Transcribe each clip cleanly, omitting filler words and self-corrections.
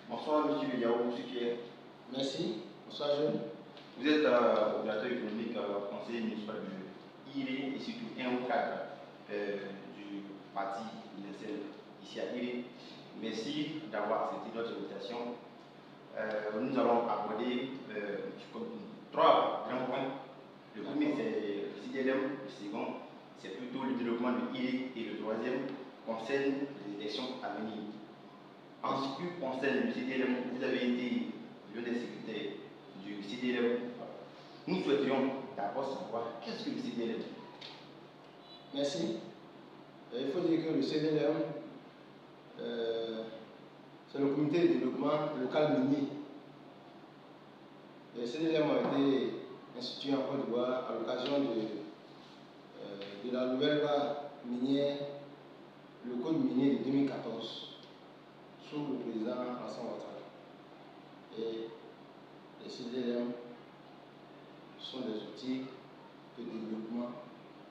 Bonsoir, monsieur Yaou Soukier. Merci. Bonsoir, jeune. Vous êtes opérateur économique, conseiller municipal de IRE et surtout un haut cadre du parti universel ici à IRE. Merci d'avoir accepté notre invitation. Nous allons aborder trois grands points. Le premier, c'est le CDLM. Le second, c'est plutôt le développement de IRE. Et le troisième concerne les élections à venir. En ce qui concerne le CDLM, vous avez été l'un des secrétaires du CDLM. Nous souhaiterions d'abord savoir qu'est-ce que le CDLM. Merci. Il faut dire que le CDLM, c'est le comité de développement local minier. Le CDLM a été institué en Côte d'Ivoire à l'occasion de la nouvelle loi minière, le code minier de 2014, sous le président Alassane Ouattara. Et les CDLM sont des outils de développement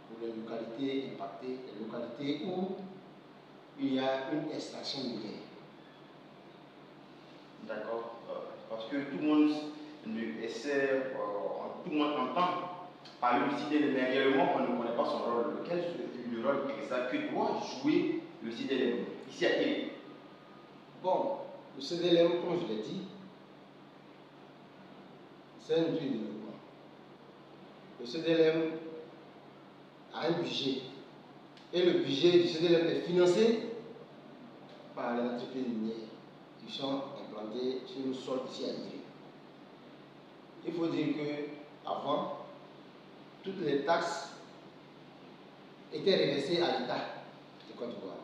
pour les localités impactées, les localités où il y a une extraction minière. D'accord. Parce que tout le monde essaie, tout le monde entend parler du CDLM, mais réellement on ne connaît pas son rôle. Quel est le rôle exact que doit jouer le CDLM ici à Guinée? Bon, le CDLM, comme je l'ai dit, c'est un outil de développement. Le CDLM a un budget. Et le budget du CDLM est financé par les entreprises minières qui sont implantées sur le sol ici à Guinée. Il faut dire qu'avant, toutes les taxes étaient reversées à l'État de Côte d'Ivoire.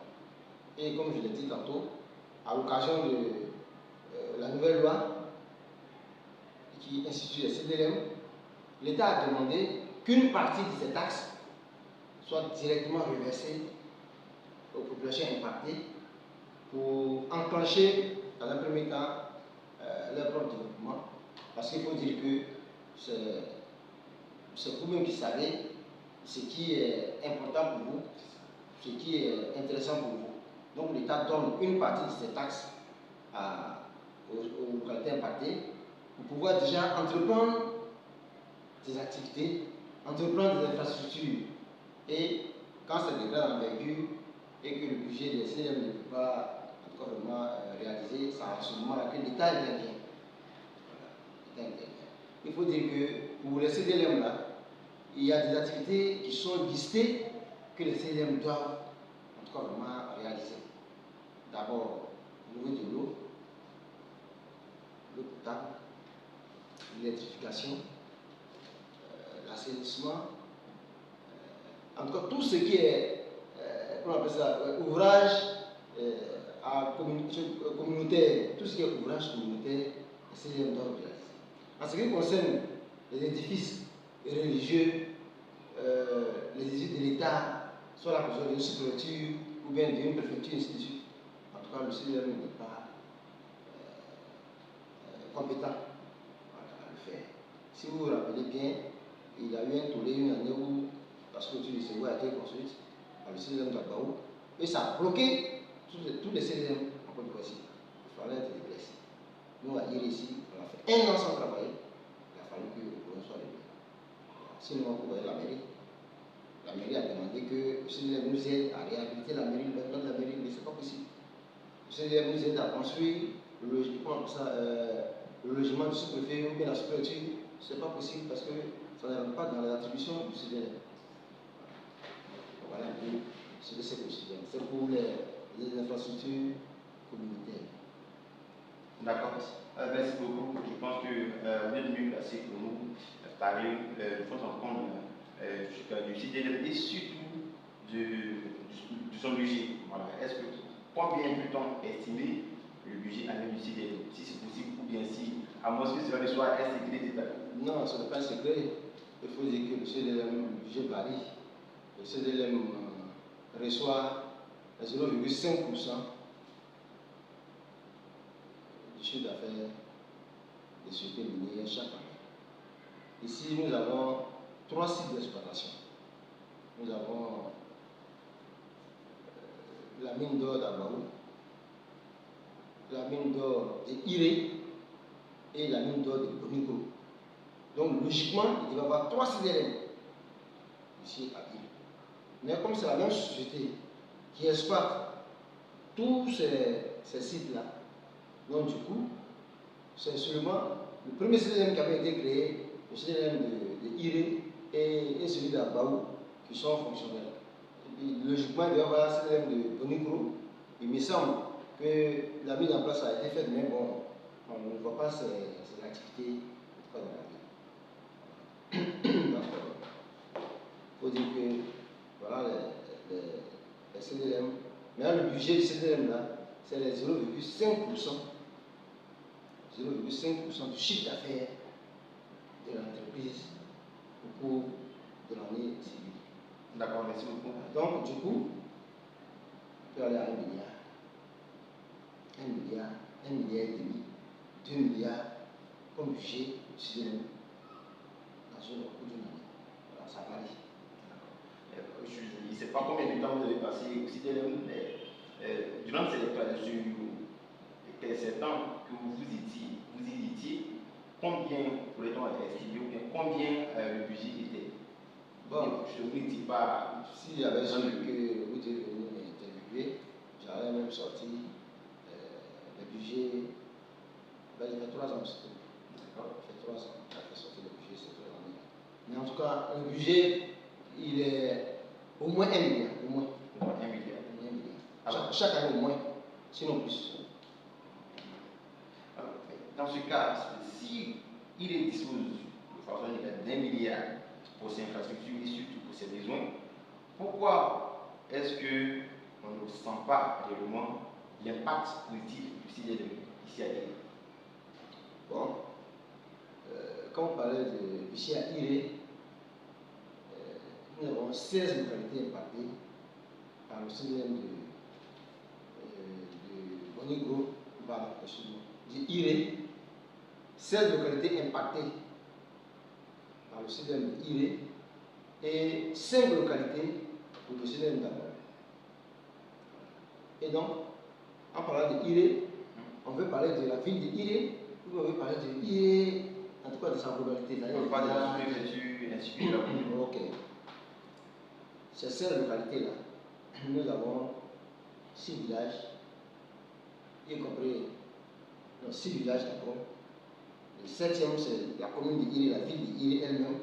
Et comme je l'ai dit tantôt, à l'occasion de la nouvelle loi qui institue le CDLM, l'État a demandé qu'une partie de ces taxes soit directement reversée aux populations impactées pour enclencher, dans un premier temps, leur propre développement. Parce qu'il faut dire que c'est vous-même qui savez ce qui est important pour vous, ce qui est intéressant pour vous. Donc l'État donne une partie de ces taxes aux localités impactées pour pouvoir déjà entreprendre des activités, entreprendre des infrastructures. Et quand c'est de grande envergure et que le budget des CDM ne peut pas encore vraiment réaliser, c'est à ce moment-là que l'État intervient. Voilà. Il faut dire que pour les CDLM là, il y a des activités qui sont listées que les CDM doivent en tout cas vraiment réaliser. D'abord, au niveau de l'eau potable, l'électrification, l'assainissement, en tout cas tout ce qui est comment on appelle ça, ouvrage communautaire, tout ce qui est ouvrage communautaire, les CDM doivent réaliser. En ce qui concerne les édifices religieux, les édifices de l'État, soit la besoin d'une sous-préfecture ou bien d'une préfecture, ainsi de suite. En tout cas, le CDM n'est pas compétent à le faire. Si vous vous rappelez bien, il y a eu un tollé une année où la structure du Ségou a été construite par le CDM d'Abaou et ça a bloqué tous les CDM en Côte d'Ivoire. Il fallait être déplacé. Nous, à IRE ici, on a fait 1 an sans travailler. Il a fallu que le problème soit réglé. Sinon, vous voyez la mairie. La mairie a demandé que le CDM nous aide à réhabiliter la mairie, le bâtiment de la mairie, mais ce n'est pas possible. Le CDM nous aide à construire le logement du sous-préfet ou bien la sous-préfecture. Ce n'est pas possible parce que ça n'entre pas dans les attributions du CDM. Voilà un peu ce que c'est que le CDM. C'est pour les infrastructures communautaires. D'accord. Merci beaucoup. Je pense que vous êtes mieux placé pour nous parler de votre rencontre du CDLM et surtout de son budget. Voilà. Est-ce que combien peut-on estimer le budget annuel du CDLM, si c'est possible, ou bien si, à moins que cela ne soit un secret d'État? Non, ce n'est pas un secret. Il faut dire que le CDLM, le budget varie. Le CDLM reçoit 0,5% du chiffre d'affaires des sociétés minières chaque année. Ici, nous avons 3 sites d'exploitation. Nous avons la mine d'or d'Abaou, la mine d'or de Iré et la mine d'or de Bonigro. Donc logiquement, il va y avoir 3 CDLM ici à Iré. Mais comme c'est la même société qui exploite tous ces sites-là, donc du coup, c'est seulement le premier CDLM qui avait été créé, le CDLM de Iré et celui d'Abaou qui sont fonctionnels. Et puis, logiquement, il va y avoir un CDLM de Bonigro. Il me semble que la mise en place a été faite, mais bon, on ne voit pas ses activités dans la ville. Donc, il faut dire que voilà les CDLM. Mais le budget du CDLM là, c'est les 0,5% du chiffre d'affaires de l'entreprise au cours de l'année civile. D'accord, merci beaucoup. Donc, du coup, on peut aller à 1 milliard. 1 milliard et demi, 2 milliards comme budget du CDLM dans le cours d'une année. Voilà, ça varie. Je ne sais pas combien de temps vous avez passé au CDLM, mais durant ces temps que vous y étiez, combien pourrait-on estimer ou bien combien le budget était? Bon, je ne dis pas. S'il y avait su que vous étiez venu m'interviewer, j'aurais même sorti le budget. Ben, il fait 3 ans, c'est tout. D'accord. Il fait 3 ans. Il a fait sortir le budget ces 3 années. Mais en tout cas, le budget, il est au moins 1 milliard. Au moins 1 milliard. Alors, chaque année au moins, sinon plus. Alors, dans ce cas, si il dispose de façon d'1 milliard pour ses infrastructures et surtout pour ses besoins, pourquoi est-ce qu'on ne sent pas réellement l'impact positif du CDLM ici à Iré? Bon, quand on parlait ici à Iré, nous avons 16 localités impactées par le CDLM de Bonigro, de Iré. 16 localités impactées par le CDLM de Iré et 5 localités pour le CDLM d'Abou. Et donc, en parlant de Iré, on veut parler de la ville de Iré, ou on veut parler de Iré, en tout cas de sa globalité. On parle de la sous-préfecture ainsi que la commune. Ok. Ces 16 localités-là, nous avons 6 villages, y compris 6 villages d'abord. Le 7e, c'est la commune de Iré, la ville de Iré elle-même.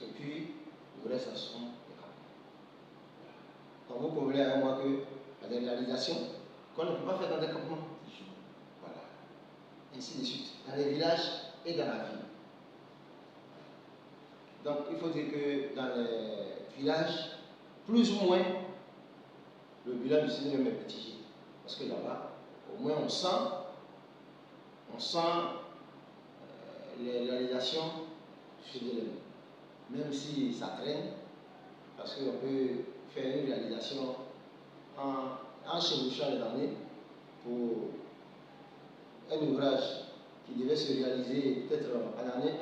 Et puis, le reste, ce sont les campements. Donc, vous convenez avec moi que il y a des réalisations qu'on ne peut pas faire dans des campements. Voilà. Ainsi de suite. Dans les villages et dans la ville. Donc, il faut dire que dans les villages, plus ou moins, le bilan du CDLM est mitigé. Parce que là-bas, au moins, on sent les réalisations du CDLM. Même si ça traîne, parce qu'on peut faire une réalisation en chevauchant les années pour un ouvrage qui devait se réaliser peut-être en année 1.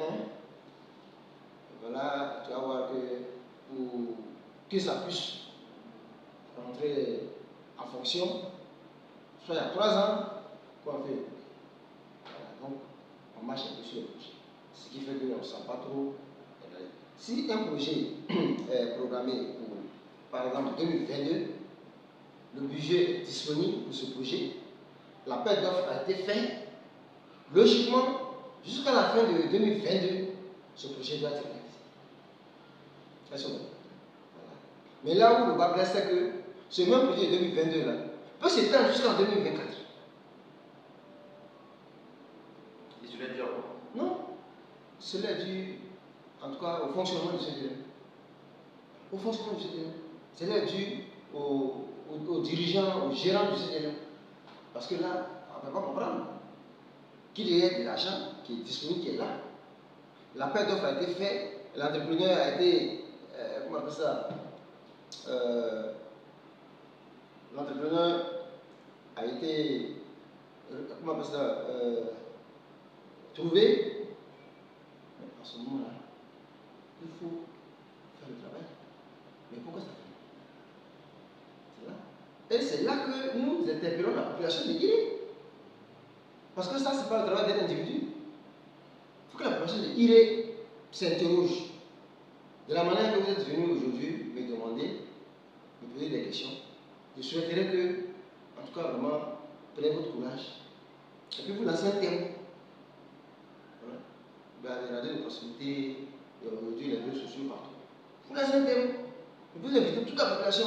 Voilà, tu vas voir que pour que ça puisse rentrer en fonction, soit il y a 3 ans qu'on fait. Voilà, donc on marche un peu sur le projet. Ce qui fait qu'on ne sent pas trop. Si un projet est programmé pour, par exemple, 2022, le budget est disponible pour ce projet, l'appel d'offres a été fait, logiquement, jusqu'à la fin de 2022, ce projet doit être réalisé. Voilà. Mais là où le bas blesse, c'est que ce même projet de 2022 là peut s'étendre jusqu'en 2024. Et cela veut dire quoi? Non, cela est dû, en tout cas, au fonctionnement du CDLM. Au fonctionnement du CDLM. Cela est dû aux dirigeants, aux gérants du CDLM. Parce que là, on ne peut pas comprendre qu'il y ait de l'argent qui est disponible, qui est là. L'appel d'offres a été fait, l'entrepreneur a été, comment on appelle ça, l'entrepreneur a été, comment on appelle ça, trouvé. Mais en ce moment-là, il faut faire le travail. Mais pourquoi ça fait? C'est là. Et c'est là que nous interpellons la population de Guinée. Parce que ça, ce n'est pas le travail d'un individu. Il faut que la population de Iré s'interroge. De la manière que vous êtes venu aujourd'hui me demander, me poser des questions, je souhaiterais que, en tout cas, vraiment, prenez votre courage. Et puis vous lancez un thème. Voilà. Les radios de proximité, aujourd'hui les réseaux sociaux partout. Vous lancez un thème. Et vous invitez toute la population,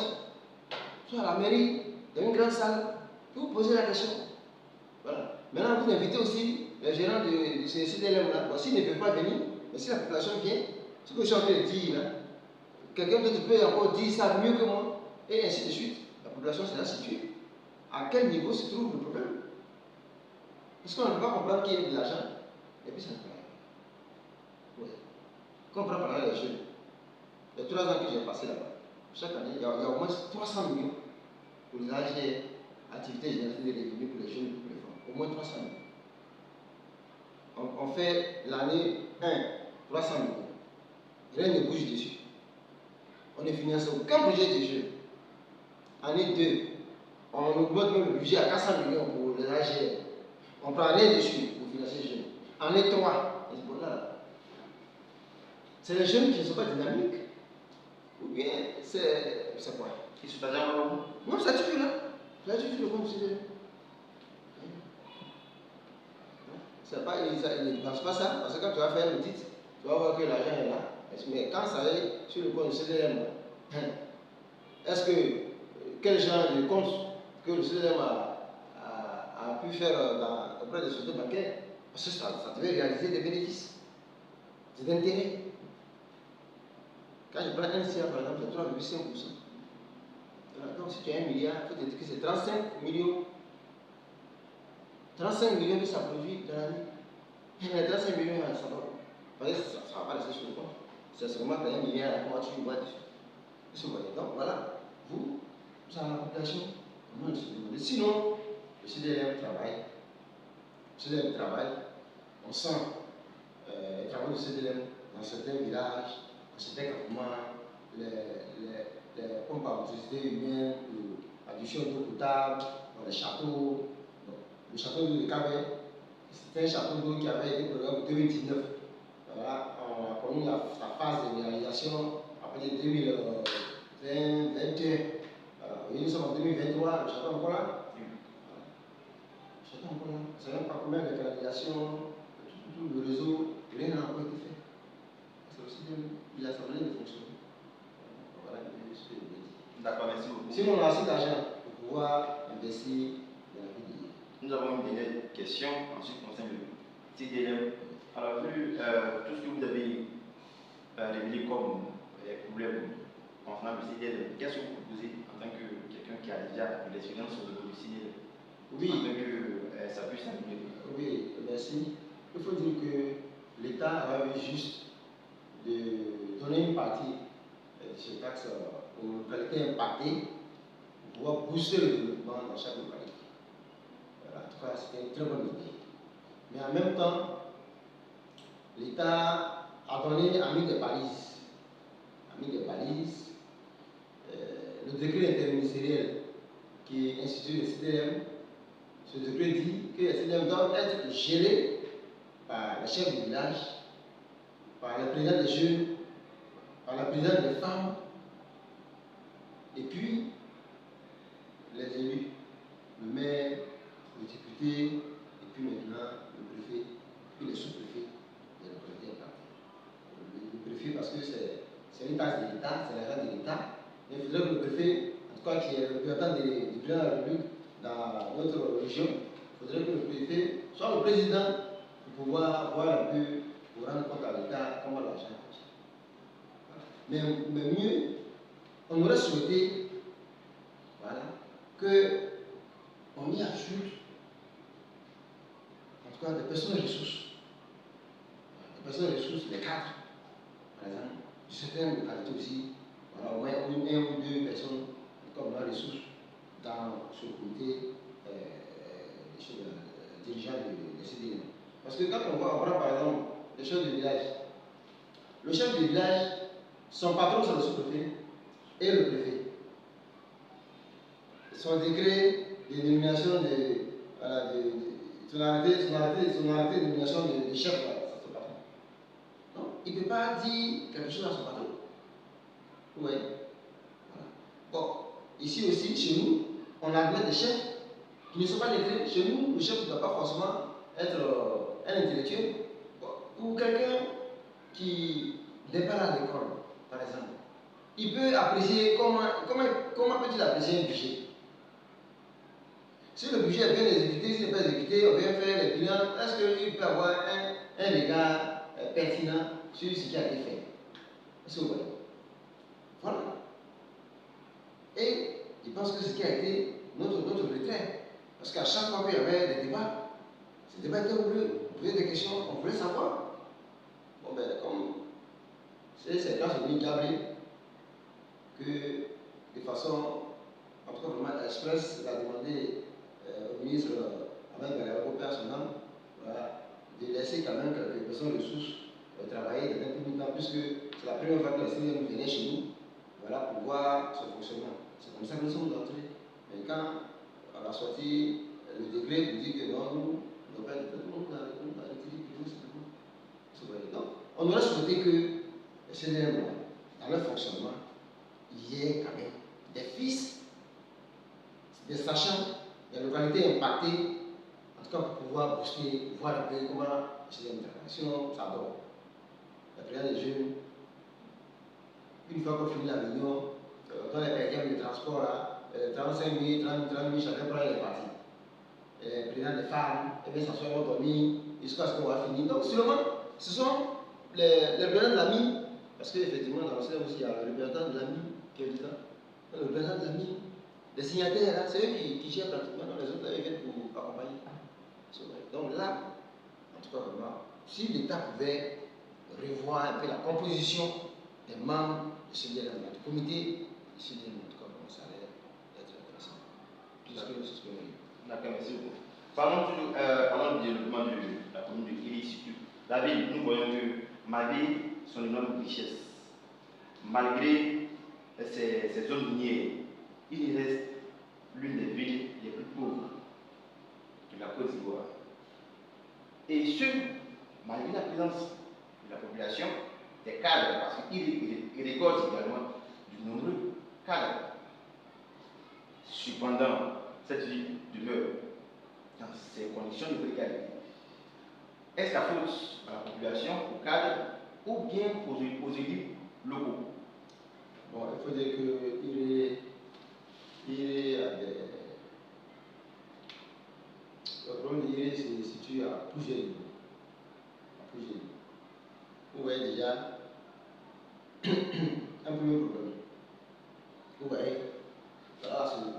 soit à la mairie, dans une grande salle, vous posez la question. Voilà. Maintenant, vous invitez aussi les gérants de ces CDLM-là. Bon, s'ils ne peuvent pas venir, mais si la population vient, ce que je suis en train de dire là, quelqu'un d'autre peut encore dire ça mieux que moi, et ainsi de suite. La population sera située. À quel niveau se trouve le problème? Parce qu'on ne peut pas comprendre qu'il y ait de l'argent, et puis ça ne peut pas. Ouais. Quand on prend par exemple les jeunes, les 3 ans que j'ai passé là-bas, chaque année, il y a au moins 300 millions pour les AG, activités génératives de revenus pour les jeunes et pour les femmes. Au moins 300 millions. On fait l'année 1, 300 millions. Rien ne bouge dessus. On ne finance aucun projet de jeunes. Année 2, on augmente même le budget à 400 millions pour les AG. On ne prend rien dessus pour financer les jeunes. Année 3, c'est les jeunes qui ne sont pas dynamiques. Ou bien c'est quoi? Ils sont agents alors? Non, ça suffit là. Ça suffit le compte. C'est pas, ils ne pensent pas ça, parce que quand tu vas faire l'audit, tu vas voir que l'argent est là. Mais quand ça est sur le compte du CDM, est-ce que quel genre de compte que le CDM a pu faire auprès des sociétés bancaires? Parce que ça devait réaliser des bénéfices, des intérêts. Quand je prends un CA par exemple, c'est 3,5%. Donc si tu as 1 milliard, il faut te dire que c'est 35 millions. 35 millions que ça produit dans l'année. Mais 35 millions, ça va. Ça ne va pas laisser sur le compte. C'est seulement que 1 milliard, comment tu vois dessus. Donc voilà, vous avez la population, comment on se demande. Sinon, le CDM travaille. Le CDM travaille. On sent les travaux du CDM dans certains villages, dans certains campements, les pompes à électricité humaine, l'adduction d'eau potable, dans les châteaux. Le château de Cabé, c'était un château d'eau qui avait été programmé en 2019. Voilà, on a connu sa phase de réalisation à partir de 2021. Nous sommes en 2023, le château est encore là. Le château est encore là. On ne sait même pas combien de canalisations, tout le réseau, rien n'a encore été fait. C'est aussi il a semblé de fonctionner. Voilà ce que je veux dire. D'accord, merci beaucoup. Sinon, on a assez d'argent pour pouvoir investir dans la vie de l'île. Nous avons une dernière question en ce qui concerne le CDLM. Alors, vu tout ce que vous avez révélé comme problème concernant le CDLM, qu'est-ce que vous proposez en tant que quelqu'un qui a déjà de l'expérience sur le CDLM? Oui. Afin que ça puisse s'améliorer. Oui, merci. Il faut dire que l'État a eu juste de donner une partie de ces taxes aux localités impactées pour pouvoir booster le développement dans chaque localité. Voilà, en tout cas, c'était une très bonne idée. Mais en même temps, l'État a mis des balises. Le décret interministériel qui institue le CDM, ce décret dit que les CDM doivent être gérés par les chefs du village, par les présidents des jeunes, par la présidente des femmes, et puis les élus, le maire, le député, et puis maintenant le préfet, puis les sous-préfets des localités impactées. Le préfet, parce que c'est une taxe de l'État, c'est l'argent de l'État, mais il faudrait que le préfet, en tout cas qui est le représentant du président de la République dans notre région, il faudrait que le préfet soit le président pour pouvoir voir un peu, pour rendre compte à l'État comment l'argent est. Mais mieux, on aurait souhaité qu'on y ajoute, en tout cas, des personnes ressources. Des personnes ressources, les cadres, par exemple, de certaines localités aussi, voilà, au moins 1 ou 2 personnes comme la ressource dans ce comité dirigeant des CDN. Parce que quand on prend par exemple le chef de village, le chef de village, son patron c'est le sous-préfet et le préfet. Son décret de nomination son arrêté de nomination de chef, là, ça se passe. Non, il ne peut pas dire quelque chose à son patron. Oui. Voilà. Bon, ici aussi, chez nous, on admet des chefs qui ne sont pas lettrés. Chez nous, le chef ne doit pas forcément être un intellectuel. Bon, ou quelqu'un qui n'est pas à l'école, par exemple. Il peut apprécier, comment peut-il apprécier un budget? Si le budget est bien exécuté, s'il n'est pas exécuté, on vient faire les bilans, est-ce qu'il peut avoir un regard pertinent sur ce qui a été fait? Est-ce que vous voyez? Voilà. Et je pense que ce qui a été notre retrait, parce qu'à chaque fois qu'il y avait des débats, ces débats étaient ouverts, on posait des questions, on voulait savoir. Bon ben, comme c'est quand c'est venu câblé, que de façon, en tout cas vraiment express, il a demandé au ministre avec Valérie personnel, voilà, de laisser quand même quelques personnes ressources travailler dans un premier temps, puisque c'est la première fois que la CNM venait chez nous, voilà, pour voir ce fonctionnement. C'est comme ça que nous sommes entrés. Mais quand on a sorti le décret pour dire que non, nous, on n'a pas tout le monde a retiré le bureau, donc, on aurait souhaité que le CNM, dans leur fonctionnement, il y ait quand même des fils, des sachants, des localités impactées, en tout cas pour pouvoir booster, voir un peu comment c'est une sinon ça dort. La période des jeunes, une fois qu'on finit la réunion, dans les périèdes de transport, là, 35 minutes, 30 minutes, chacun prend les parties. Les présidents des femmes, et bien s'asseoir, vont dormir, jusqu'à ce qu'on va finir. Donc, seulement, ce sont les présidents de la mine, parce qu'effectivement, dans le CNM aussi, il y a le représentant de la mine qui est dedans. Le représentant de la mine, les signataires, c'est eux qui gèrent pratiquement, les autres, ils viennent pour accompagner. Donc là, en tout cas, vraiment, si l'État pouvait revoir un peu la composition des membres de ce du comité, de ce en tout cas, ça allait être intéressant. C'est ce que D'accord, merci beaucoup. Parlons du développement de la commune de Iri. La ville, nous voyons que malgré son énorme richesse, malgré ses zones minières, il reste l'une des villes les plus pauvres de la Côte d'Ivoire. Et ce, malgré la présence de la population, des cadres, parce qu'il récolte également de nombreux cadres. Cependant, cette ville demeure dans ces conditions de précarité. Est-ce la faute à la population, aux cadres, ou bien aux élus locaux? Bon, il faut dire qu'il est à des... Le problème d'Iré se situe à plusieurs niveaux. Vous voyez déjà un premier problème. Vous voyez, voilà une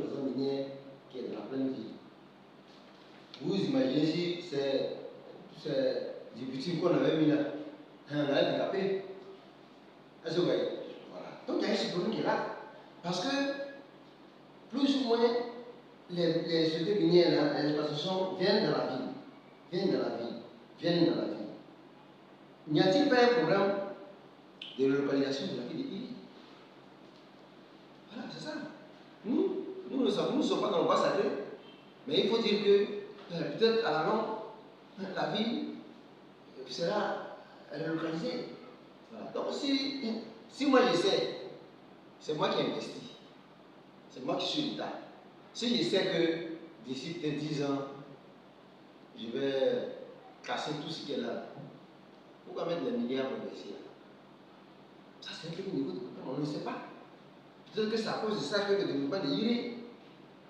façon minière qui est dans la pleine ville. Vous imaginez si c'est du bitume qu'on avait mis là, on allait décaper. Est-ce que vous voyez? Voilà. Donc il y a ce problème qui est là. Parce que, plus ou moins, les sociétés minières, les exploitations viennent dans la ville. N'y a-t-il pas un problème de localisation de la ville d'Ili? Voilà, c'est ça. Nous ne sommes pas dans le bois sacré, mais il faut dire que peut-être à la longue, la ville sera relocalisée. Voilà. Donc si moi j'essaie, c'est moi qui investis, c'est moi qui suis l'État. Si je sais que d'ici peut-être 10 ans, je vais casser tout ce qui est là, pourquoi mettre des milliards pour investir? Ça c'est un peu le niveau de développement, on ne sait pas. Peut-être que c'est à cause de ça que le développement de l'Iré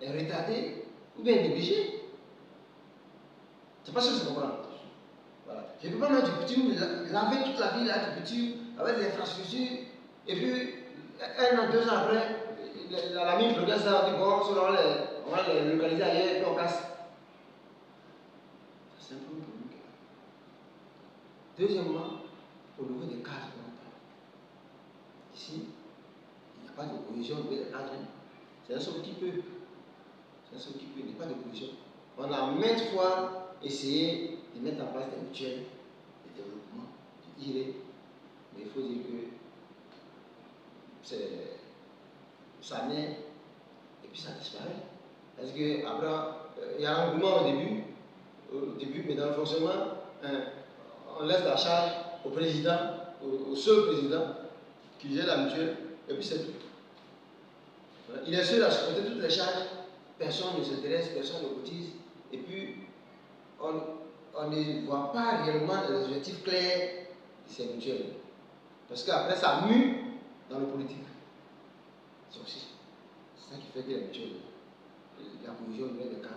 est retardé ou bien négligé. C'est pas sûr que je comprends. Voilà. Je ne peux pas mettre du bitume, laver toute la ville là, du bitume, avec des infrastructures, et puis 1 an, 2 ans après, la mine progresse, on dit bon, on va les localiser ailleurs et puis on casse. C'est un peu le problème. Deuxièmement, au niveau des cadres qu'on parle. Ici, il n'y a pas de cohésion au niveau des cadres. C'est un seul petit peu. Il n'y a pas de cohésion. On a maintes fois essayé de mettre en place des mutuelles de développement, de IRE, mais il faut dire que ça naît et puis ça disparaît. Parce qu'après, il y a un engouement au début, mais dans le fonctionnement, on laisse la charge au président, au seul président qui gère la mutuelle, et puis c'est tout. Il est seul à supporter toutes les charges, personne ne s'intéresse, personne ne cotise, et puis on ne voit pas réellement les objectifs clairs de ces mutuelles. Parce qu'après, ça mue dans le politique. C'est aussi ça qui fait que la mutuelle, la cohésion de cadres.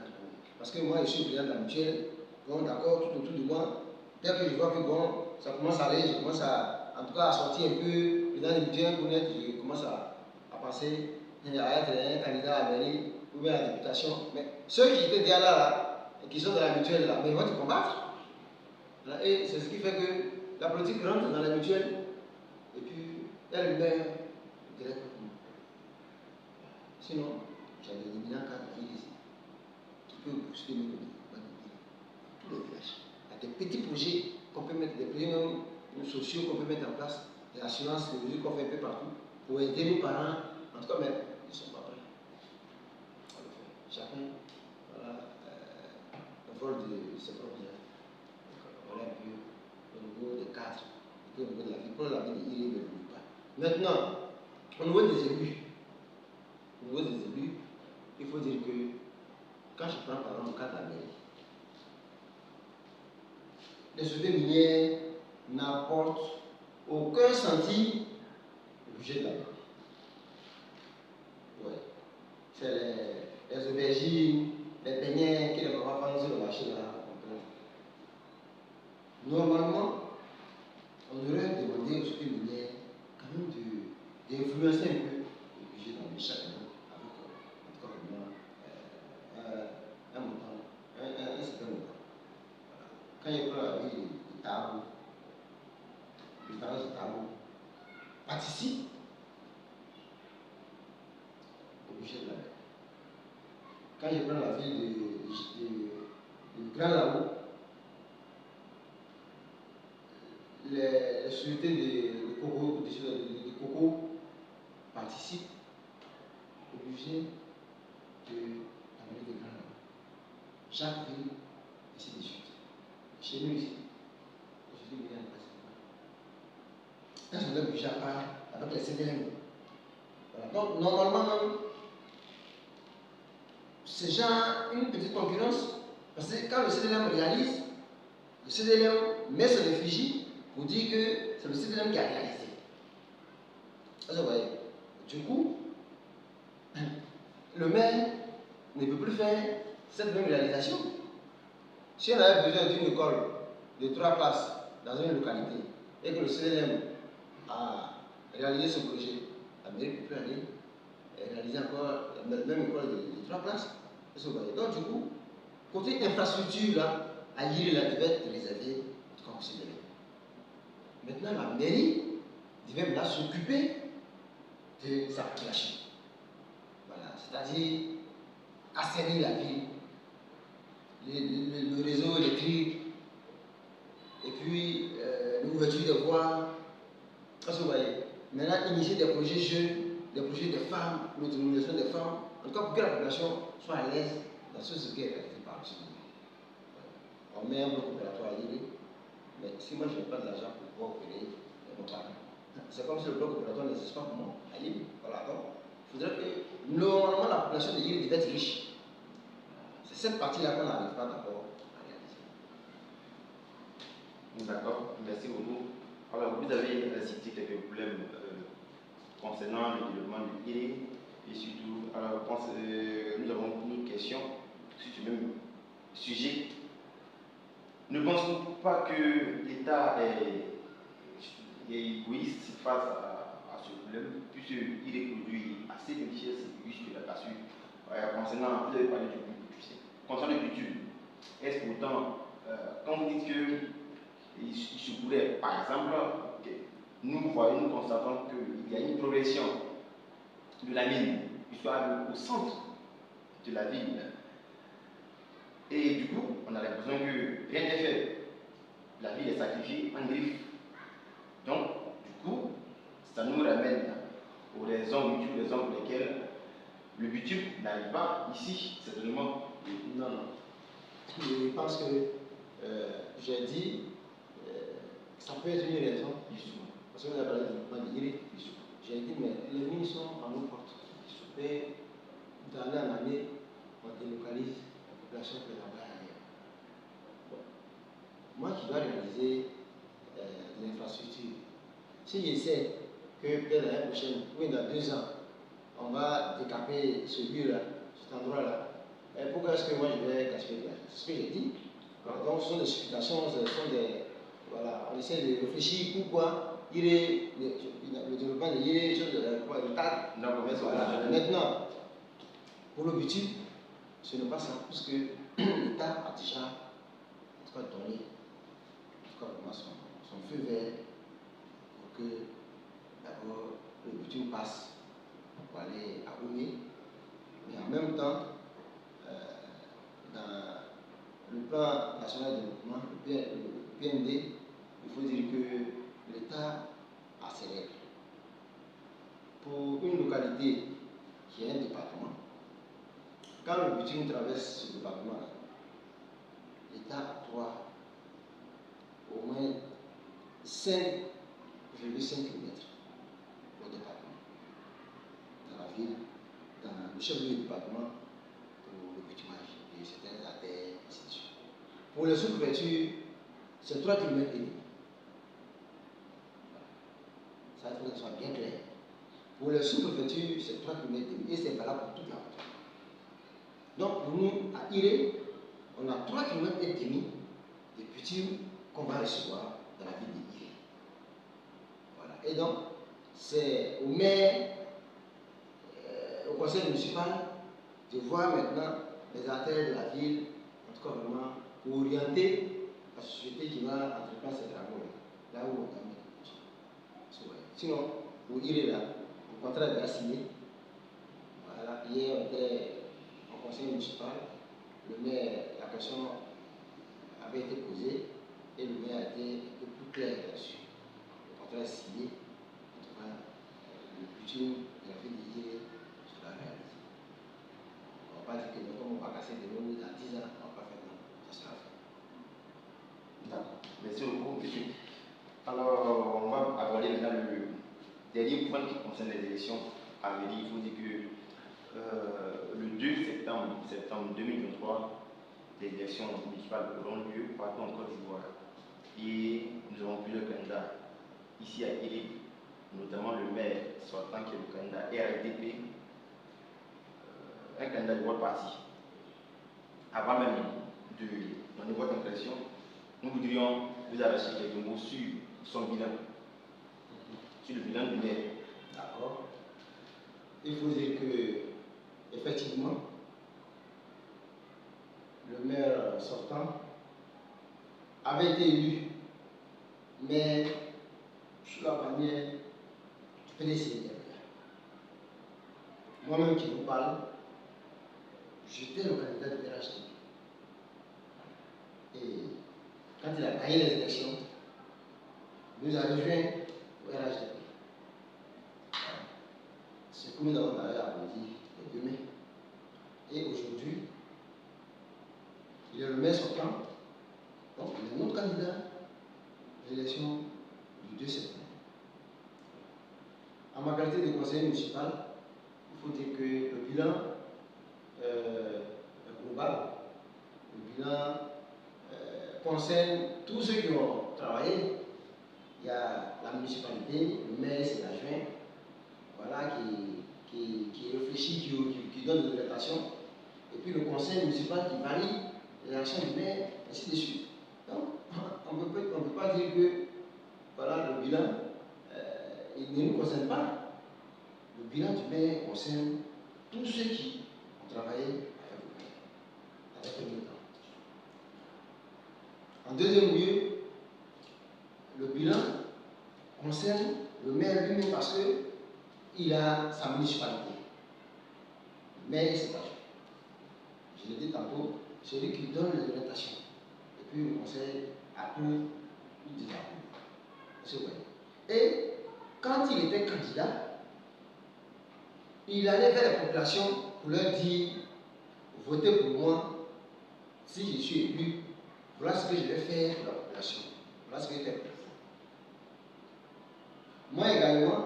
Parce que moi, je suis président de la mutuelle, bon, d'accord, tout autour de moi, dès que je vois que bon, ça commence à aller, je commence à, en tout cas, à sortir un peu, président de mutuelle, connaître, je commence à passer, à être un candidat à la mairie ou bien à la députation. Mais ceux qui étaient déjà là, et qui sont dans la mutuelle, là, mais ils vont te combattre. Et c'est ce qui fait que la politique rentre dans la mutuelle, et puis elle meurt directement. Sinon, j'avais éliminé un cadre ici qui peut booster tous les villages. Il y a des petits projets qu'on peut mettre, des projets même sociaux qu'on peut mettre en place, des assurances, des mesures qu'on fait un peu partout pour aider nos parents. En tout cas, mais ils ne sont pas prêts à le faire. Chacun, voilà, le vol de ses propres œuvres. Voilà un peu au niveau des cadres, au niveau de la vie. Pour la vie, il ne veut pas. Maintenant, au niveau des élus, il faut dire que quand je prends par exemple le cas de la mairie, les sociétés minières n'apportent aucun centime au budget de la mairie. Ouais. C'est les aubergines, les beignets qui ne vont pas vendre sur le marché là. Normalement, on aurait demandé aux sociétés minières quand même d'influencer un peu le budget dans le chaque année avec un montant, un certain montant. Quand il prend la ville de Tabo, le parents de Tabo participe au budget de la mer. Quand je prends la ville de Grand Lago, les sociétés de coco participent au budget de la ville de Grand Lago. Chaque ville, ainsi de suite. Chez nous ici, je suis bien passé. Quand on a budget à part avec les CDM. Voilà. Donc, normalement, c'est genre une petite concurrence. Parce que quand le CDM réalise, le CDM met son effigie pour dire que c'est le CDM qui a réalisé. Ça, vous voyez. Du coup, le maire ne peut plus faire cette même réalisation. Si on avait besoin d'une école de 3 classes dans une localité et que le CDM a réalisé ce projet, la mairie ne peut plus aller réaliser encore la même école de 3 classes. Donc, du coup, côté infrastructure, là, à Yiri, là, devait être réservé comme CDM. Maintenant, la mairie devait là s'occuper de sa population. Voilà, c'est-à-dire assainir la ville, le réseau électrique, et puis l'ouverture des voies. Parce que vous voyez, maintenant initier des projets jeunes, des projets de femmes, l'autonomisation des femmes, en tout cas pour que la population soit à l'aise dans ce qui est réalisé par le Sénat. On met un bloc opératoire à Yiri, mais si moi je n'ai pas de l'argent pour pouvoir opérer mon parent, c'est comme si le bloc opératoire n'existe pas pour moi à Yiri. Voilà, donc il faudrait que normalement la population de Yiri devait être riche. C'est cette partie-là qu'on n'arrive pas d'abord à réaliser. D'accord, merci beaucoup. Alors, vous avez cité quelques problèmes concernant le développement de l'île et surtout, alors, nous avons une autre question sur ce même sujet. Ne pensons pas que l'État est égoïste face à ce problème, puisqu'il produit assez de richesses et riches de la cassure. Concernant, vous avez parlé du but, concernant le budget, est-ce pourtant, quand vous dites qu'il se pourrait, par exemple, nous voyons, nous constatons qu'il y a une progression de la mine, soit au centre de la ville. Et du coup, on a l'impression que rien n'est fait. La ville est sacrifiée en griffe. Donc, du coup, ça nous ramène aux raisons pour lesquelles le bitume n'arrive pas ici, certainement. Non, non. Je pense que j'ai dit que ça peut être une raison, parce que vous avez parlé de développement de l'île. J'ai dit, mais les mines sont à nos portes. Et d'année en année, on délocalise la population qui est là-bas ailleurs. Bon. Moi qui dois réaliser l'infrastructure, si j'essaie que peut-être l'année prochaine, ou dans 2 ans, on va décaper ce lieu-là, cet endroit-là, pourquoi est-ce que moi je vais gaspiller de l'argent? C'est ce que j'ai dit. Donc ce sont des explications, ce sont des. Voilà, on essaie de réfléchir pourquoi le développement de l'île, le tas. Voilà. Maintenant, pour le bitume, ce n'est pas ça, puisque l'État a déjà en tout cas donné son feu vert pour que d'abord le bitume passe pour aller à Oumé, mais en même temps, dans le plan national de développement, le PND, il faut dire que l'État a ses règles. Pour une localité qui est un département, quand le bitume traverse ce département-là, l'État a droit au moins 5,5 km au département. Dans la ville, dans le chef-lieu du département, pour le bitumage de certaines artères, ainsi de suite. Pour les sous-préfectures, c'est 3,5 km. Ça, il faut que ce soit bien clair. Pour les sous-préfectures, c'est 3,5 km et c'est valable pour toute la route. Donc, pour nous, à Iré, on a 3,5 km de bitume qu'on va recevoir dans la ville d'Iré. Voilà. Et donc, c'est au maire, au conseil municipal, de voir maintenant les artères de la ville, en tout cas vraiment, pour orienter la société qui va entreprendre ces travaux-là, là où on a mis le bitume. Sinon, pour Iré là, le contrat est déjà signé. Voilà. Hier, on était au conseil municipal, le maire, la question avait été posée et le maire a été un peu plus clair là-dessus. Le contrat est signé, en tout cas, le bitume de la ville d'Iré sera réalisé. On ne va pas dire que comme on va casser des lois dans 10 ans, on ne va pas faire non, ça sera fait. D'accord, merci beaucoup, monsieur. Alors, on va aborder maintenant le dernier point qui concerne les élections à venir. Il faut dire que le 2 septembre 2023, les élections municipales auront lieu partout en Côte d'Ivoire. Et nous avons plusieurs candidats ici à Iré, notamment le maire sortant qui est le candidat RFDP, un candidat de votre parti. Avant même de donner votre impression, nous voudrions vous arracher quelques mots sur son bilan, sur le bilan du maire. D'accord. Il faut dire que, effectivement, le maire sortant avait été élu, mais sous la bannière du PDC. Moi-même qui vous parle, j'étais le candidat de RHDP. Et quand il a gagné les élections, nous a rejoint au RHDP. C'est que nous avons d'ailleurs applaudi les 2 mai. Et aujourd'hui, il est le maire sortant, donc il est notre candidat aux élections du 2 septembre. En ma qualité de conseiller municipal, il faut dire que le bilan est global. Le bilan concerne tous ceux qui ont travaillé. Il y a la municipalité, le maire, c'est l'adjoint, voilà, qui réfléchit, qui donne des orientations. Et puis le conseil municipal qui valide les actions du maire, ainsi de suite. Donc, on ne peut pas dire que voilà, le bilan, il ne nous concerne pas. Le bilan du maire concerne tous ceux qui ont travaillé avec le maire. En deuxième lieu, le bilan concerne le maire lui-même parce qu'il a sa municipalité. Le maire, c'est pas. Je l'ai dit tantôt, c'est lui qui donne les orientations. Et puis le conseil approuve ou désapprouve. Et quand il était candidat, il allait vers les populations pour leur dire, votez pour moi, si je suis élu, voilà ce que je vais faire pour la population. Voilà ce que je vais faire pour vous. Moi également,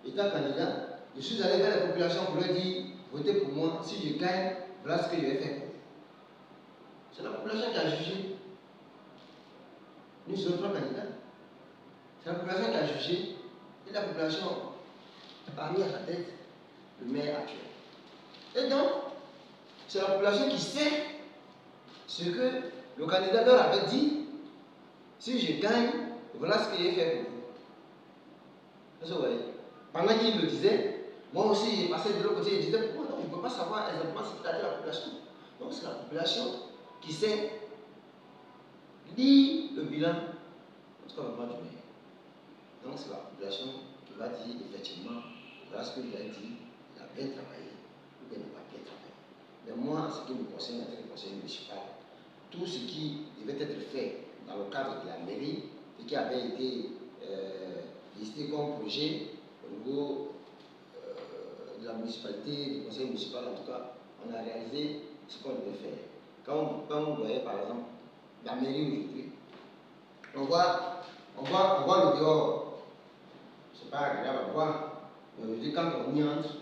étant candidat, je suis allé vers la population pour leur dire, votez pour moi, si je gagne, voilà ce que je vais faire pour vous. C'est la population qui a jugé. Nous sommes trois candidats. C'est la population qui a jugé et la population a mis à sa tête le maire actuel. Et donc, c'est la population qui sait ce que le candidat leur avait dit. Si je gagne, voilà ce que j'ai fait pour vous. Vous voyez, pendant qu'il le disait, moi aussi, j'ai passé de l'autre côté et je disais, pourquoi non, je ne peux pas savoir exactement ce qu'il a dit à la population. Donc, c'est la population qui sait lire le bilan, en tout cas, vraiment du maire. Donc, c'est la population qui va dire, effectivement, voilà ce que il a dit, il a bien travaillé, ou bien il n'a pas bien travaillé. Mais moi, en ce qui me concerne, en tant que conseiller municipal, tout ce qui devait être fait dans le cadre de la mairie et qui avait été listé comme projet au niveau de la municipalité, du conseil municipal en tout cas, on a réalisé ce qu'on devait faire. Quand vous voyez par exemple la mairie aujourd'hui, on voit le dehors, c'est pas agréable à voir, mais aujourd'hui quand on y entre,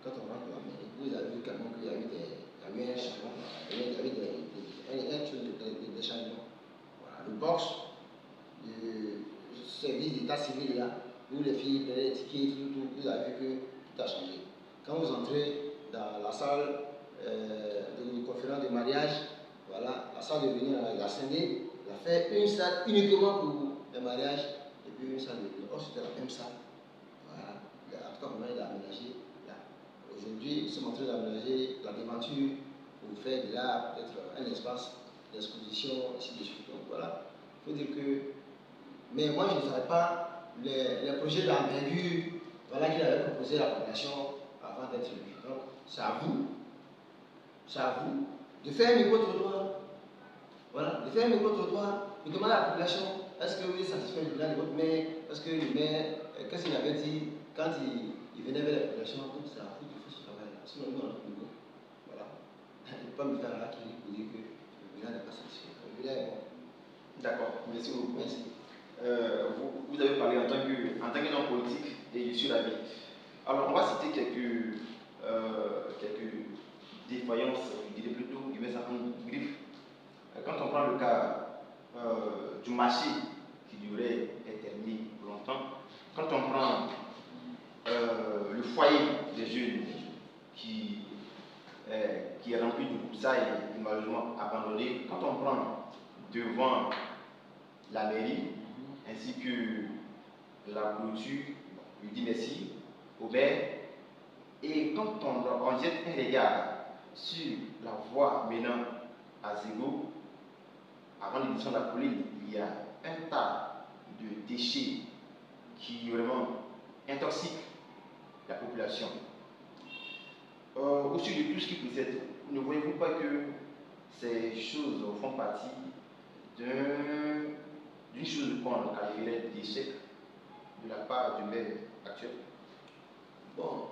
quand on rentre dans la mairie, vous avez vu quand même qu'il y a eu un changement, il y a eu des changements. Voilà. Le box du service d'état civil là, où les filles prenaient les tickets, tout, vous avez vu que tout a changé. Quand vous entrez dans la salle de conférence de mariage, voilà, la salle de réunion, il a scindé, il a fait une salle uniquement pour les mariages et puis une salle de réunion. Or, c'était la même salle. Voilà. En tout cas, maintenant, il a aménagé là. Aujourd'hui, ils sont en train d'aménager la devanture pour faire de là peut-être un espace d'exposition, ainsi de suite. Donc voilà, il faut dire que. Mais moi, je ne savais pas les projets d'envergure voilà, qu'il avait proposé à la population avant d'être élu. Donc, c'est à vous de faire un micro-trottoir. Voilà, de faire un micro-trottoir, de demander à la population est-ce que vous êtes satisfait du bilan de votre maire, est-ce que le maire, qu'est-ce qu'il avait dit quand il venait vers la population. Donc, c'est à vous de faire ce travail-là. Sinon, nous, à notre niveau, voilà, il ne peut pas me faire là qui pour dire que le bilan n'est pas satisfait. Le bilan est bon. D'accord, merci beaucoup. Merci. Vous avez parlé en tant qu'homme politique et je suis ravi. Alors, on va citer quelques défaillances, je dirais plutôt, je mets ça comme griffe. Quand on prend le cas du marché qui devrait être terminé pour longtemps, quand on prend le foyer des jeunes qui est rempli de broussailles et malheureusement abandonné, quand on prend devant la mairie ainsi que la clôture, lui dit merci au maire. Et quand on jette un regard sur la voie menant à Zégo, avant l'édition de la colline, il y a un tas de déchets qui vraiment intoxiquent la population. Au sujet de tout ce qui précède, ne voyez-vous pas que ces choses font partie d'une chose qu'on qualifierait d'échec de la part du maire actuel? Bon,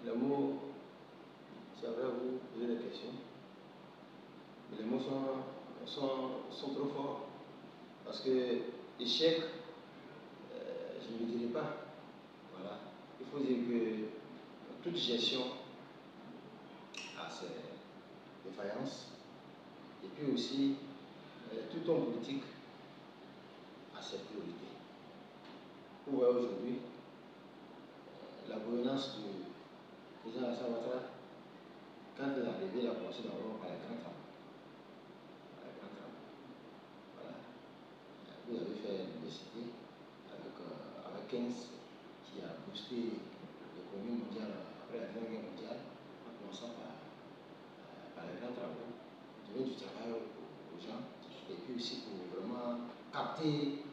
les mots, c'est vrai, vous posez des questions, mais les mots sont trop forts. Parce que échec, je ne le dirai pas. Voilà. Il faut dire que toute gestion a ses défaillances. Et puis aussi, tout homme politique a ses priorités. Vous voyez aujourd'hui, la gouvernance du président Alassane Ouattara, quand il est arrivé, il a commencé d'abord par les grands travaux. Voilà. Vous avez fait l'université avec Keynes qui a boosté l'économie mondiale après la Deuxième Guerre mondiale, en commençant par les grands travaux, donner du travail aux gens, et puis aussi pour vraiment capter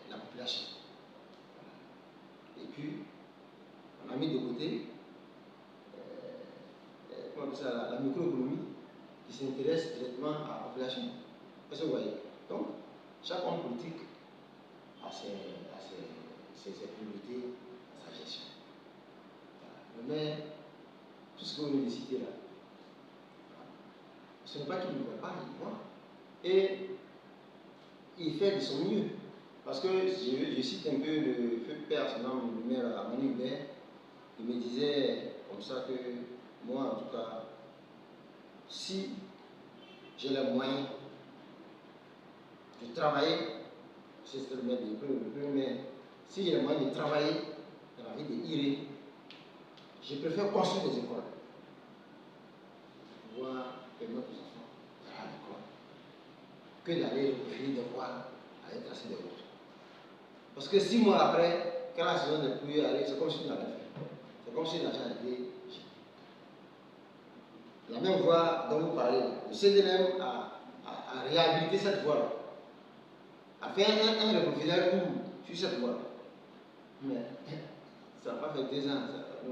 la population. Voilà. Et puis, on a mis de côté la microéconomie qui s'intéresse directement à la population. Est-ce que vous voyez? Donc, chaque homme politique a ses priorités, sa gestion. Voilà. le maire, tout ce que vous venez de citer là. Ce n'est pas qu'il ne voit pas, il voit. Et il fait de son mieux. Parce que je cite un peu le feu père, son nom, le maire Amani Hubert, il me disait comme ça que moi, en tout cas, si j'ai les moyens de travailler, c'est le maire, le premier, si j'ai les moyens de travailler dans la ville de Iré, je préfère construire des écoles pour pouvoir permettre aux enfants d'aller à l'école que d'aller reprofiler des voiles, aller tracer des routes. Parce que 6 mois après, quand la saison des pluies arrive, c'est comme si on n'avait fait. C'est comme si l'argent avait été jeté. La même voie dont vous parlez, le CDLM a réhabilité cette voie-là, a fait un reprofilaire sur cette voie-là. Mais ça n'a pas fait 2 ans, ça n'a pas fait.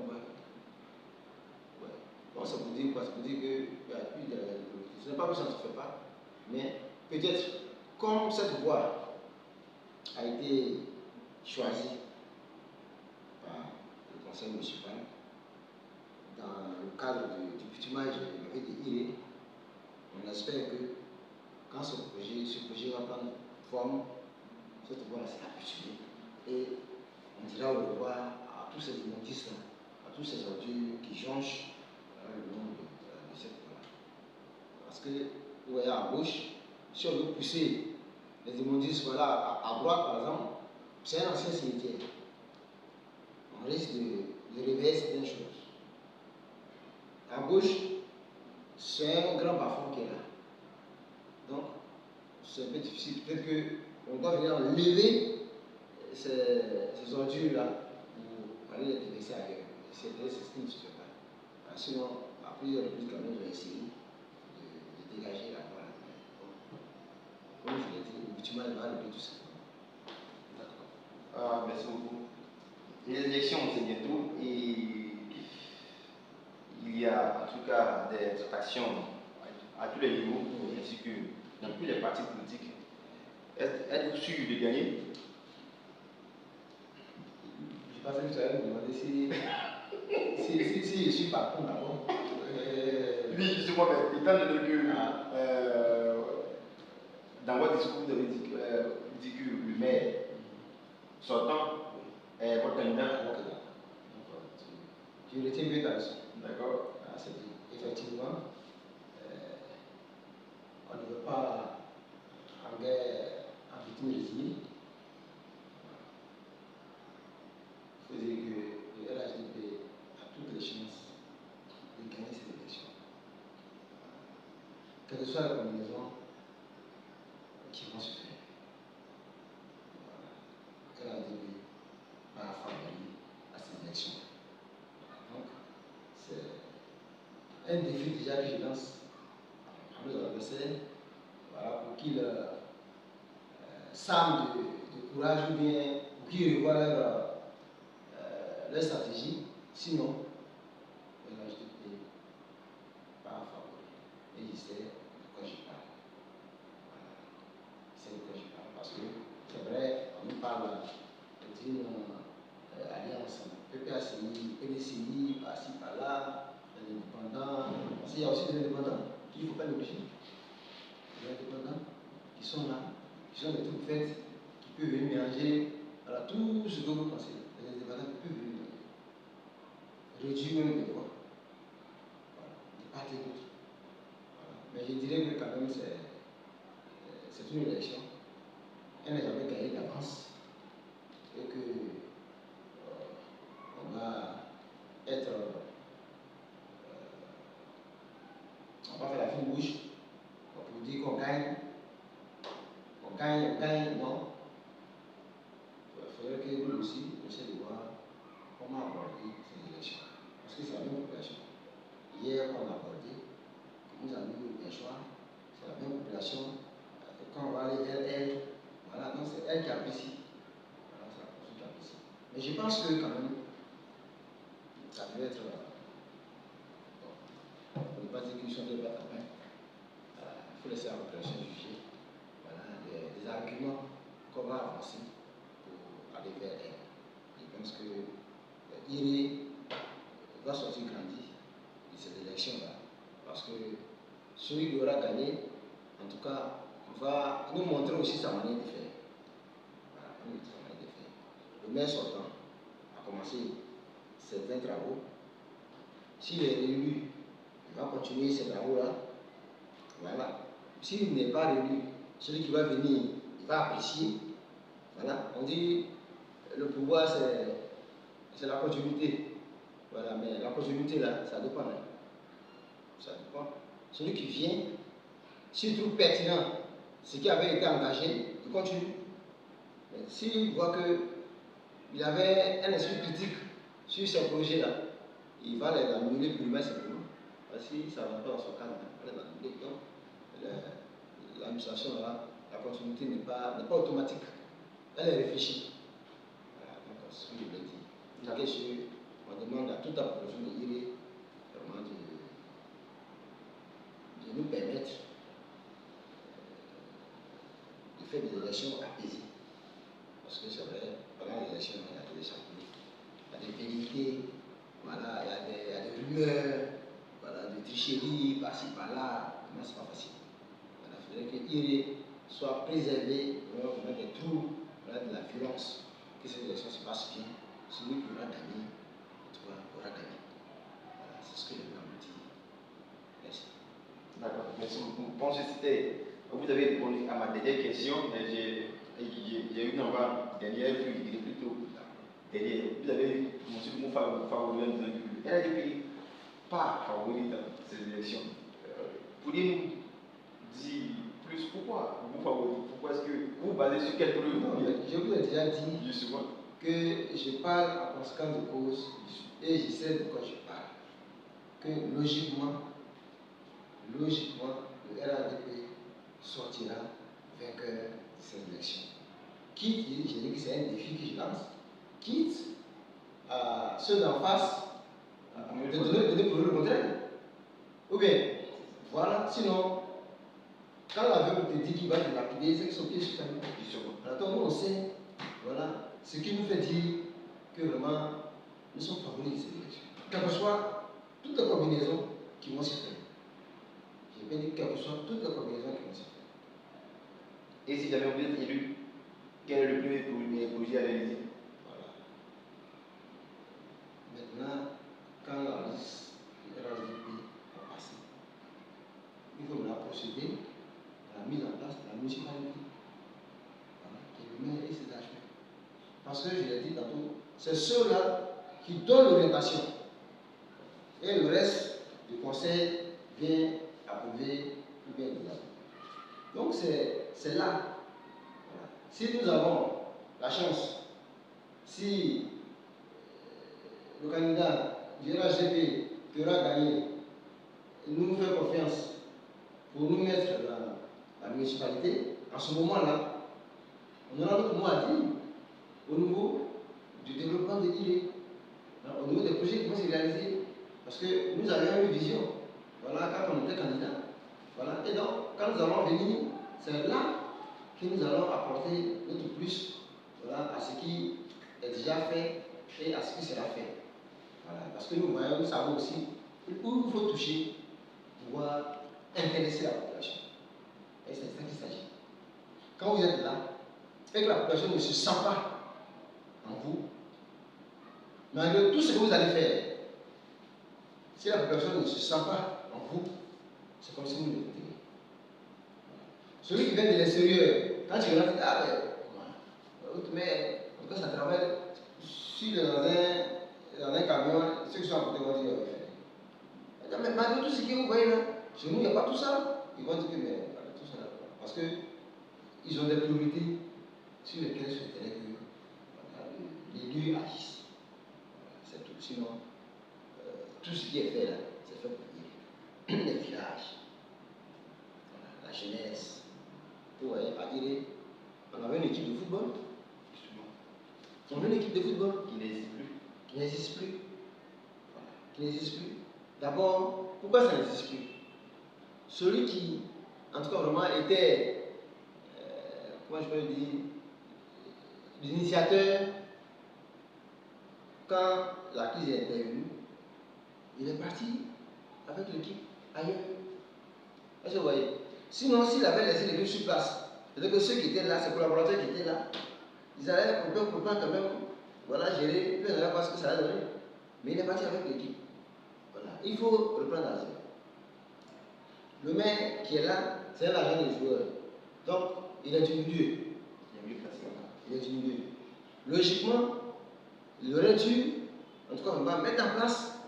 Ouais. Bon, ça vous dit quoi? Ça vous dit qu'il n'y a plus de politique. Ce n'est pas que ça ne se fait pas, mais peut-être comme cette voie a été choisie par le conseil municipal dans le cadre du bitumage de la ville de Iré, on espère que quand ce projet va prendre forme, cette voie-là sera bitumée et on dira au revoir à tous ces immondices, à tous ces ordures qui jonchent le long de cette voie-là. Parce que vous voyez à gauche, si on veut pousser les immondices voilà, à droite par exemple, c'est un ancien cimetière. On risque de réveiller certaines choses. À gauche, c'est un grand bas-fond qui est là. Donc, c'est un peu difficile. Peut-être qu'on doit venir enlever ces ordures-là pour aller les déverser ailleurs. C'est ce qui ne se fait pas. Sinon, à plusieurs reprises, quand même, j'ai essayé de dégager la voie. Comme je l'ai dit, le bitume va régler tout ça. D'accord. Merci beaucoup. Les élections, c'est bientôt et il y a en tout cas des actions à tous les niveaux, ainsi que dans tous les partis politiques. Êtes-vous sûr de gagner? Je pensais que tu allais me demander si je suis partant d'abord. Oui, justement, mais étant donné que dans votre discours, vous avez dit que le maire sortant est votre candidat. Tu retiens bien ta leçon. D'accord. Effectivement, on ne veut pas en guerre en victime résignée. Il faut dire que le RHDP a toutes les chances de gagner cette élection. Quelle que soit la combinaison qui vont se faire, le RHDP va favoriser à ces élections. Donc, c'est un défi déjà que je lance à nos adversaires, voilà, pour qu'ils s'arment de courage ou bien pour qu'ils revoient leur stratégie. Sinon, le HDP va favoriser. Et je sais de quoi je parle. Voilà. C'est de quoi je parle. Parce que c'est vrai, on nous parle d'une alliance PPACI, PDCI, par-ci, par-là, les indépendants. Parce qu'il y a aussi des indépendants qu'il ne faut pas négliger. Les indépendants qui sont là, qui sont des troupes faites, qui peuvent venir mélanger voilà, tout ce que vous pensez. Les indépendants qui peuvent venir réduire même les voix. Voilà, de part et d'autre. Voilà. Mais je dirais que quand même c'est une élection. Elle n'est jamais gagnée d'avance. Et que on va être. On va faire la fine bouche pour dire qu'on gagne. On gagne, non. Il faudrait que nous aussi, on essaie de voir comment aborder ces élections. Parce que c'est la même population. Hier, on a abordé, nous avons eu un choix, c'est la même population. Quand on va aller vers elle, voilà, donc c'est elle qui apprécie. Voilà, c'est la population qui apprécie. Mais je pense que quand même, ça peut être. Bon, on ne peut pas dire qu'ils sont de battre à main. Il faut laisser la population juger. Voilà, des arguments qu'on va avancer pour aller vers elle. Je pense que Iré, va sortir grandi de cette élection-là. Parce que celui qui aura gagné, en tout cas, va nous montrer aussi sa manière de faire. Voilà, sa manière de faire. Le maire sortant a commencé certains travaux. S'il est réélu, il va continuer ces travaux-là. Voilà. S'il n'est pas réélu, celui qui va venir, il va apprécier. Voilà. On dit le pouvoir, c'est la continuité. Voilà, mais la continuité là, ça dépend. Hein. Ça dépend. Celui qui vient, s'il trouve pertinent ce qui avait été engagé, il continue. Mais s'il voit qu'il avait un esprit critique sur ces projets-là, il va les annuler plus simplement. Parce que ça ne va pas dans son cadre. Donc, l'administration là, la continuité n'est pas automatique. Elle est réfléchie. Voilà, donc c'est ce que je voulais dire. Bien sûr, on demande à toute la population de Iré vraiment de nous permettre de faire des élections apaisées. Parce que c'est vrai, pendant les élections, il y a des échappages, il y a des vérités, voilà, il y a des rumeurs, voilà, des tricheries par-ci, par-là. Mais c'est pas facile. Voilà, il faudrait que Iré soit préservé vraiment des trous, voilà, de la violence, que ces élections se passent bien. Celui qui aura gagné, aura gagné. Voilà, c'est ce que je voulais vous dire. Merci. D'accord, merci beaucoup. Bon, vous avez répondu à ma dernière question, mais j'ai eu une dernière, il est plutôt derrière. Vous avez mentionné mon favori en disant que elle n'est pas favori dans ces élections. Pourriez-nous dire plus pourquoi vous favorisez? Pourquoi est-ce que vous basez sur quelle preuve? Non, je vous ai déjà dit justement que je parle à conséquence de cause et je sais de quoi je parle. Que logiquement, le RADP sortira vainqueur de cette élection. Quitte, je dis que c'est un défi que je lance, quitte à ceux d'en face de donner pour le contraire. Ou bien, voilà, sinon, quand l'aveugle te dit qu'il va te lapider, c'est que son pied sur ta main. Alors, nous, on sait, voilà, ce qui nous fait dire que vraiment, nous sommes favoris de cette élection. Quelle que soit toutes les combinaisons qui vont se faire. J'ai bien dit quelle que soit toutes les combinaisons qui vont se faire. Et si jamais vous êtes élu, quel est le premier projet à réaliser? Voilà. Maintenant, quand la liste RADP a passé, il faut maintenant procéder à la mise en place de la municipalité. Voilà, qui est le maire et ses adjoints. Parce que je l'ai dit tantôt, c'est ceux-là qui donnent l'orientation. Et le reste du conseil vient approuver ou bien dégager. Donc c'est là. Voilà. Si nous avons la chance, si le candidat du RHDP qui aura gagné nous fait confiance pour nous mettre dans la municipalité, en ce moment-là, on aura notre mot à dire au niveau du développement de l'île, au niveau des projets qui vont se réaliser. Parce que nous avions une vision, voilà, quand on était candidat. Voilà. Et donc, quand nous allons venir, c'est là que nous allons apporter notre plus, voilà, à ce qui est déjà fait et à ce qui sera fait. Voilà. Parce que nous voyons, nous savons aussi où il faut toucher pour pouvoir intéresser la population. Et c'est de ça qu'il s'agit. Quand vous êtes là, et que la population ne se sent pas en vous, malgré tout ce que vous allez faire, si la population ne se sent pas en vous, c'est comme si vous ne l'écoutez. Celui qui vient de l'extérieur, quand tu regardes, ah ben, mais en tout cas ça travaille. Si dans un camion, ceux qui sont à côté vont dire, mais malgré tout ce que vous voyez là, chez nous il n'y a pas tout ça. Ils vont dire que mais tout ça là. Parce qu'ils ont des priorités sur lesquelles je souhaiterais que l'élu agisse. C'est tout. Sinon, tout ce qui est fait là, c'est fait pour dire. Les villages, la jeunesse. Vous voyez, à Iré, on avait une équipe de football. On avait une équipe de football Qui n'existe plus. Qui n'existe plus. Voilà. Qui n'existe plus. D'abord, pourquoi ça n'existe plus? Celui qui, en tout cas, vraiment était, comment je peux le dire, l'initiateur, quand la crise est intervenue, il est parti avec l'équipe ailleurs. Est-ce que vous voyez? Sinon, s'il avait laissé l'équipe sur place, c'est-à-dire que ceux qui étaient là, ses collaborateurs qui étaient là, ils allaient quand même, voilà, gérer, puis on allait voir ce que ça allait donner. Mais il est parti avec l'équipe. Voilà. Il faut reprendre à zéro. Le maire qui est là, c'est un agent des joueurs. Donc, il est diminué. Il est diminué. Logiquement, il aurait dû, en tout cas, on va mettre en place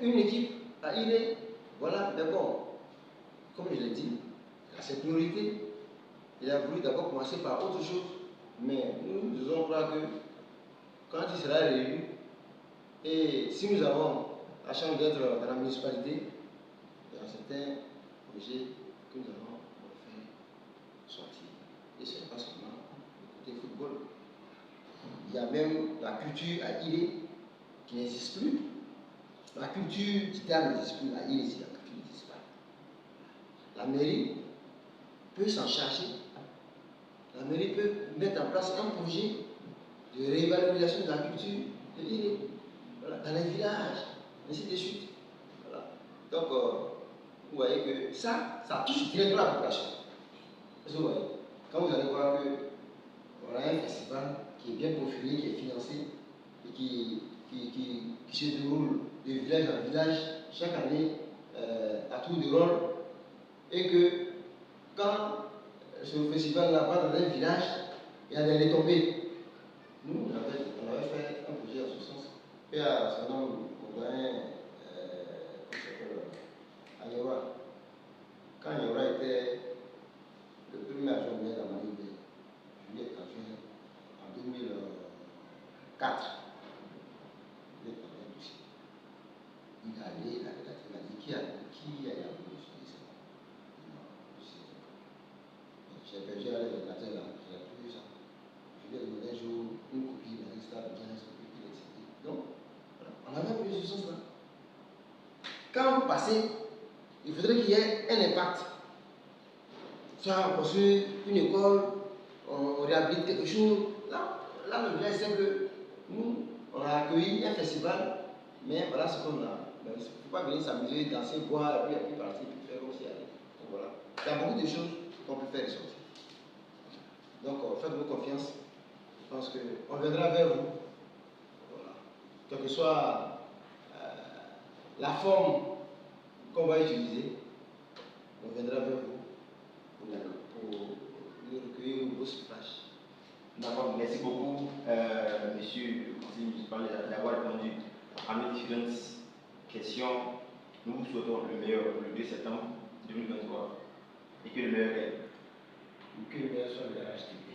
une équipe à Iré. Voilà, mais bon, comme je l'ai dit, il a ses priorités. Il a voulu d'abord commencer par autre chose. Mais nous devons croire que quand il sera réélu, et si nous avons la chance d'être dans la municipalité, il y a certains projets que nous allons faire sortir. Et ce n'est pas seulement le côté football. Il y a même la culture à Iré qui n'existe plus. La culture d'Italie n'existe plus. À Iré, la culture n'existe pas. La mairie peut s'en charger. La mairie peut mettre en place un projet de réévaluation de la culture de l'île, voilà, dans les villages, ainsi de suite. Voilà. Donc, vous voyez que ça touche directement la population. Est-ce que vous voyez? Quand vous allez voir qu'on a un festival qui est bien profilé, qui est financé, et qui se déroule de village en village, chaque année, à tour de rôle, et que quand ce festival-là va dans un village, il y a des retombées. Nous, on avait fait un projet en ce sens. Et à ce moment, on a un Ayora. Quand Ayora était le premier adjoint de la Malibé, Juliette Adjoint, en 2004, il est allé, il a dit qui a voulu utiliser ça. J'ai perdu à l'éducateur là, j'ai trouvé ça. Je lui ai demandé un jour une copie, il m'a dit ça, bien, une copie, il est. Donc, voilà. On avait pris ce sens-là. Quand vous passez, il faudrait qu'il y ait un impact. Soit on construit une école, on réhabilite quelque chose. Là le vrai, c'est que nous, on a accueilli un festival, mais voilà ce qu'on a. Il ne faut pas venir s'amuser, danser, boire, et puis partir, puis faire aussi aller. Donc voilà. Il y a beaucoup de choses qu'on peut faire sortir. Donc, faites-vous confiance. Je pense qu'on viendra vers vous. Voilà. Quelle que soit la forme qu'on va utiliser, on viendra vers vous pour recueillir vos suffrages. D'accord, merci beaucoup, monsieur le conseiller municipal, d'avoir répondu à nos différentes questions. Nous vous souhaitons le meilleur pour le 2 septembre 2023 et que le meilleur gagne. Que le meilleur soit le RHTP.